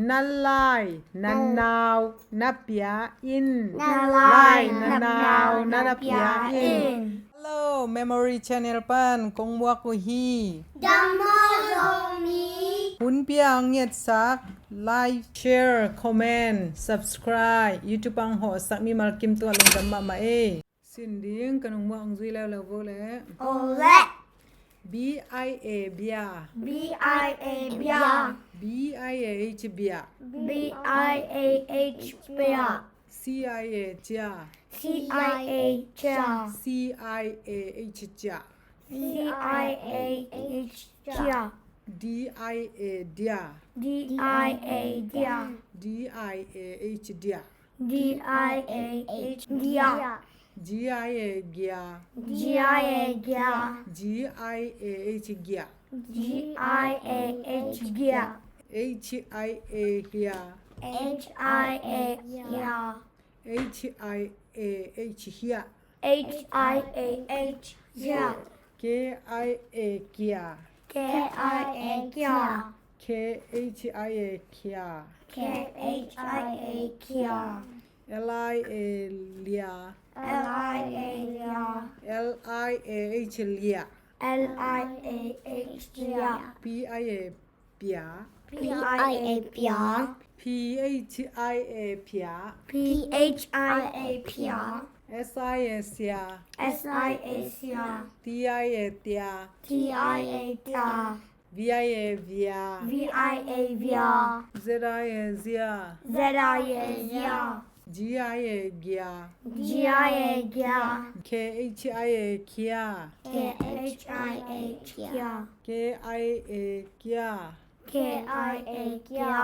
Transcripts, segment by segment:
นันลายนันนาวนับยาอิน Nalai, nanau Nanau, nanapya in in. Hello Memory Channel ปันกงมัวกุฮี Dhammo Zomi. คุณเปียงเงียดสัก Like Share Comment Subscribe YouTube ปังหอสักมีมากิมตัวลงดำมาเอสินดิ้งกันงมัวองซุยแล้วโวเล Ole. BIA เบีย B-I-A, Bia. BIH เบีย B-I-A-H, Bia. CIA จ้า C-I-A, Cha. CIAH จ้า C-I-A-H, Cha. DIA เดีย D-I-A, Dia. DIAH เดีย D-I-A-H, Dia. GIA เกีย G-I-A, Gia. GIAH เกีย G-I-A-H, Gia. HIA เกีย H-I-A, Gia. HIAH เฮีย H-I-A-H, Gia. KIA เกีย K-I-A, Gia. KHIA เกีย K-H-I-A, Gia. LIA เลีย L-I-A, Gia. LIAH เลีย L-I-A-H, Gia. PIA เปีย P-I-A, Pia. PHIA เปีย P-H-I-A, Pia. SIA เสีย S-I-A, Sia. TIA เตีย T-I-A, Tia. VIA เวีย V-I-A, Via. ZIA เซีย Z-I-A, Zia. GIA เกีย G-I-A, Gia. KHIA เคีย K-H-I-A, Kia. KIA เกีย K-I-A, Kia.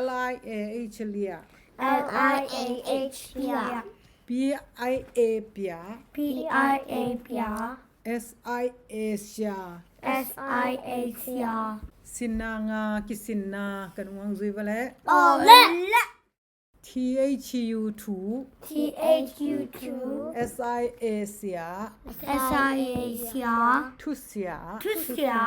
LIAH เลีย L-I-A-H, Pia. PIA เปีย P-I-A, Pia. SIA เสีย S-I-A, Sia. สินนางากิสินนากันวังซุยบะเล Ole. THU2 T-H-U-2. SIA เสีย S-I-A, Sia. ทุเสีย Tusia.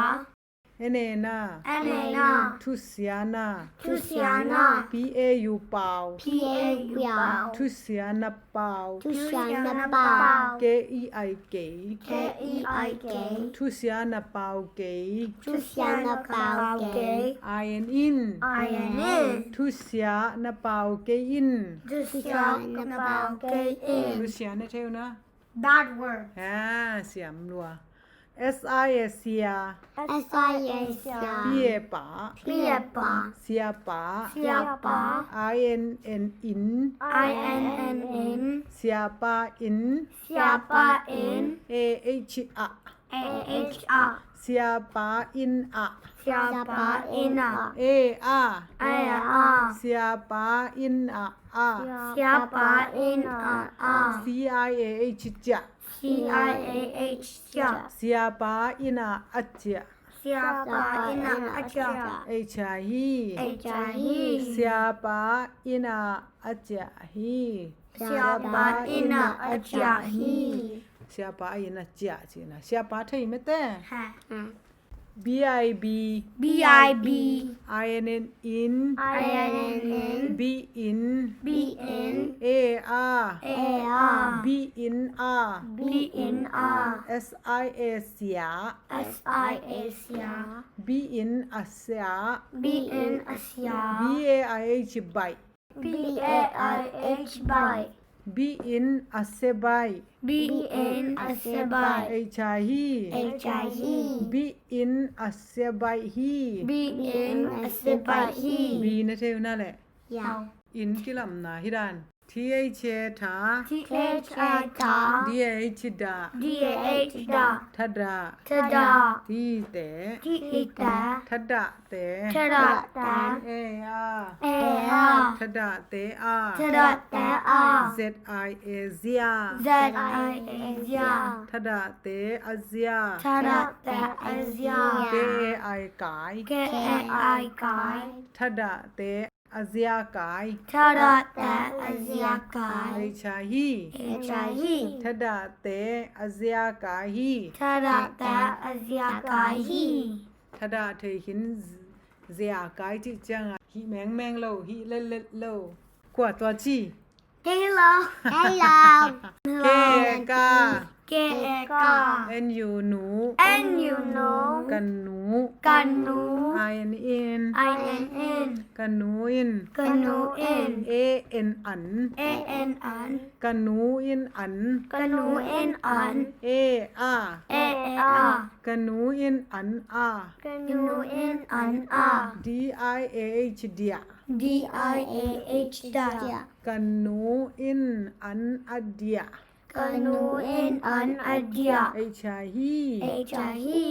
เอเนนา Elena. ทุเสียนา Tusiana. PAU เปา P-A-U. ทุเสียนาเปา Tusiana Pao. KEI เก๋ K-E-I-K. ทุเสียนาเปาเก๋ Tusiana Pao. IN in I-N-N. ทุเสียนาเปาเก๋อิน Tusiana Pao. ทุ K-In. เสียนะเท่านะ That word. เสียมรัว SIA เสีย S-I-A, Sia. พี่เอป๋า Piepa. เสียป๋า Siapa. INN in I-N-N-N. เสียป๋า in Siapa in. AH อะ A-H-A. เสียป๋า in อะ Siapa ina. A อะ A-A. เสียป๋า in อะอะ Siapa ina. A. CIAH จะ C-I-A-H. Sia. เสียป๋า in อะอะจะ Siapa ina aja. HI H-I-He. เสียป๋า in อะอะจะ he Siapa ina aja. He. เสียป๋า in อะจะจีนะเสียป๋าไทยไม่แต่ Ha. BIB B-I-B. INN in I-N-N. B in B-N. AR A-R. B in R B-N-R. SIA เสีย S-I-A. Sia. B in อะเสีย B-N. Asia. BAIH ใบ B-A-I-H. By. B in อะเสใบ B-N. Asebai. HI H-I-He. B in อะเสใบ he B-N. Asebai. B นะเท่านั่นแหละ Yao. in กิลำนาฮิดัน TH ถา T-H-A-Ta. DH ดา D-A-H. Da. ทัดดา Ta-da. ทีแต่ T-I-Ta. ทัดดะแต่ Ta-da-ta. AR A-R. ทัดดะเตอา Ta-da-ta-a. ZIA เซีย Z-I-A-Zia. ทัดดะเตอาเซีย Ta-da-ta-a-zia. KAI กาย K-A-I. Kai. ทัดดะเตอาเซียกาย Ta-da-ta-a-zia. Kai. HI H-I-He. ทัดดะเตอาเซียกาย Ta-da-ta-a-zia. Kai. He. ทัดดะเทหิน เสียกายจิจังอ่ะฮิแมงแมงโลฮิเล่เล่โลกว่าตัวจี Hello. Hello. เคกา Keka. เอ็นยูหนู And you know. กันหนู Kanu. ไอเอ็นอิน INN. กันหนูอิน Kanu in. เอเอ็นอัน ANN. กันหนูอินอัน Kanu in an. เออา AAR. กันหนูอินอันอา Kanu in an R. ดีไอเอชเดีย DIAH. Da. กันหนูอินอันอเดีย Kanu in an Adia. ไอชาฮี Ejahi.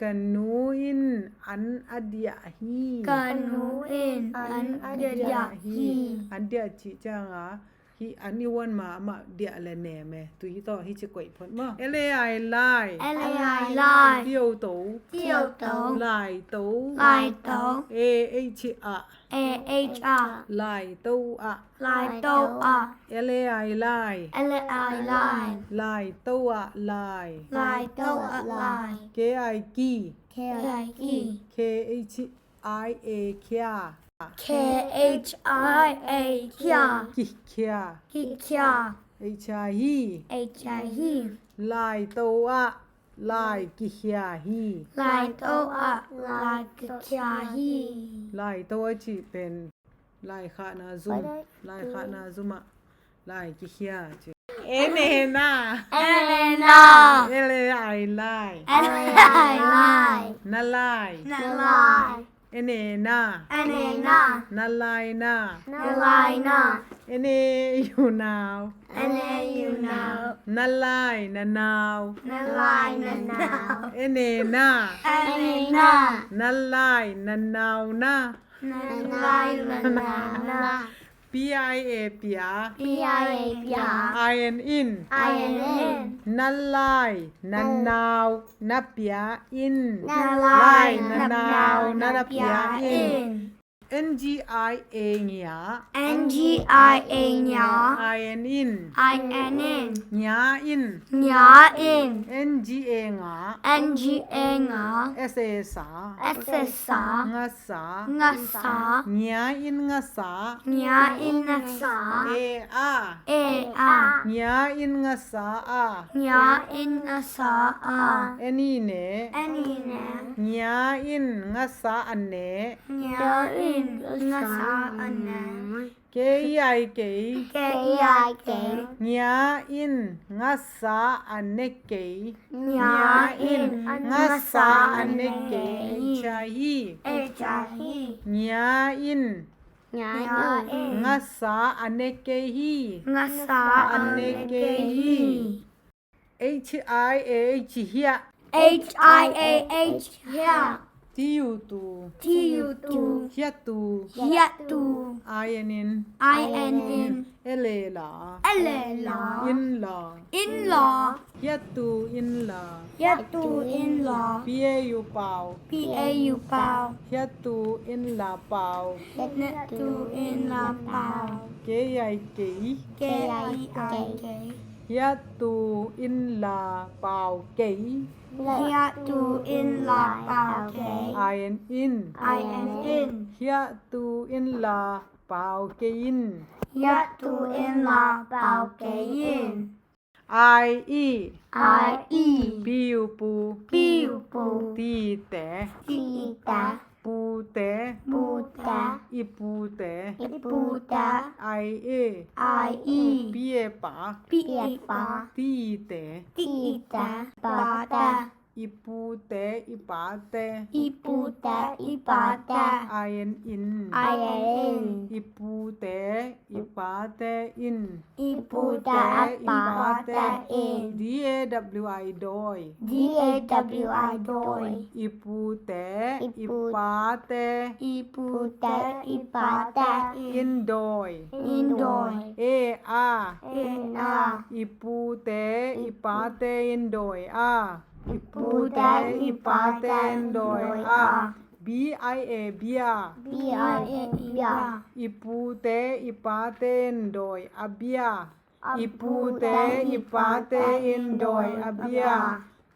กันหนูอินอันอเดียฮี Kanu in an Adia. He. อันเดียจิจังอ่ะฮีอันนี้วันมาเดียละแน่แม่ตุยต่อฮีจะกวยพดมั้งเอเลไอไล LAI Lai. เที่ยวโต Tiêu Tấu. ไลโต Lai Tấu. เอเอชอะ AHR. ไลโตอะ Lai Tấu A. เอเลไอไล LAI Lai. ไลโตอะไล Lai Tấu A Lai. เคไอกี KIE. เคเอชไอเอเคีย KHIA. Kya. กิเคีย Kikya. เอชาฮี HIE. ไลโตอะไลกิเคียฮี Lai Tấu A. Lai Kikya He. ไลโตอะจิเป็นไลคานาซุมไลคานาซุมะไลกิเคียจิเอเนนา Elena. เอเลไอไล LAI Lai. นาไล Nalai. เอเนนา Anena. นาไลนา Nalaina. เอเนอยู่นาว You know. นาไลนานาว Nalaina now. เอเนนา Anena. นาไลนานาวนะ Nalaina now. PIA ปีย PIA. IN in INN. นาไลนานาวนาเปียอิน Nalai. Nanao. Nanapia. In. NGIA เงีย NGIA. Nya. IN in INN. เงีย in Nya in. NGA งา NGA. Nga. SA สา SSA. งาสา Ngasa. เงีย in งาสา Nya in Ngasa. AR A. เงีย in งาสาอา Nya in Ngasa. A. เอนี่เน Anina. เงีย in งาสาอันเน Nya in Ngasa. Anna. KIK KIK. เงีย in งาสาอันเนเก Nya in งาสาอันเนเกชาฮี HIE. เงีย in Nya in งาสาอันเนเกฮี Ngasa. Aneke. HIAH เฮีย HIAH. Here. ที่อยู่ตู TU2. เฮียตู Yatu. INN INN. เอเลลา Elela. อินลา In-law. เฮียตูอินลา Yatu in-law. PAU เปล่า PAU Pao. เฮียตูอินลาเปล่า Yatu in-law Pao. เกยใหญ่เก๋ KIIK. เฮียตูอินลาเปล่าเก๋ Yatu in-law Pao. INN INN. เฮียตูอินลาเปล่าเกยิน Yatu in-law Pao. Kayin. IE IE. ปิวปู Piupu. ตีแต่ Tita. ปูแต่ Buta. อีปูแต่ Iputa. IA IE. ปีเอปา Pipa. ตีแต่ Tita. Bata. อีปูแต่อีปาแต่ Iputa. Ipata. IN in INN. อีปูแต่อีปาแต่อิน Iputa. Apata. In. DAWI โดย DAWI. Doi. อีปูแต่อี อีปู ปาแต่ Iputa. Ipata. อินโดย Indoi. AR Ina. อีปูแต่อีปาแต่อินโดยอาอีปู Iputa. แต่อีปาแต่อินโดยอา Ipata. BIA เบีย BIA. Bia. อีปูแต่อีปาแต่อินโดยอาเบียอีปูแต่อีปาแต่อินโดยอาเบีย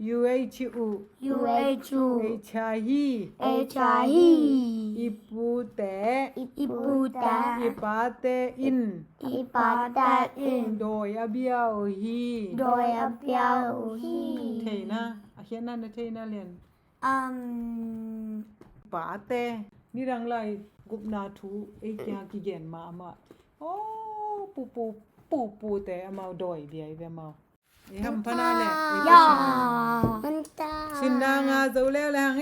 U H U U H U H I Hi H I Hi Ipu te Iputa Ipate in Ipata in Doi abiao hi Doi Abiao Hi เทนะอาเขียนนั่นนะเทนะเรียน ป่าเตนี่รังไลกุบนาทูเอกยากิเกนมามาโอ้ปูแต่อามาดอยเบียเบียมาเอฮัมพนาแหละเอก ย่อ ชา มันตา สินดางาเจ้าแล้วแหละเฮ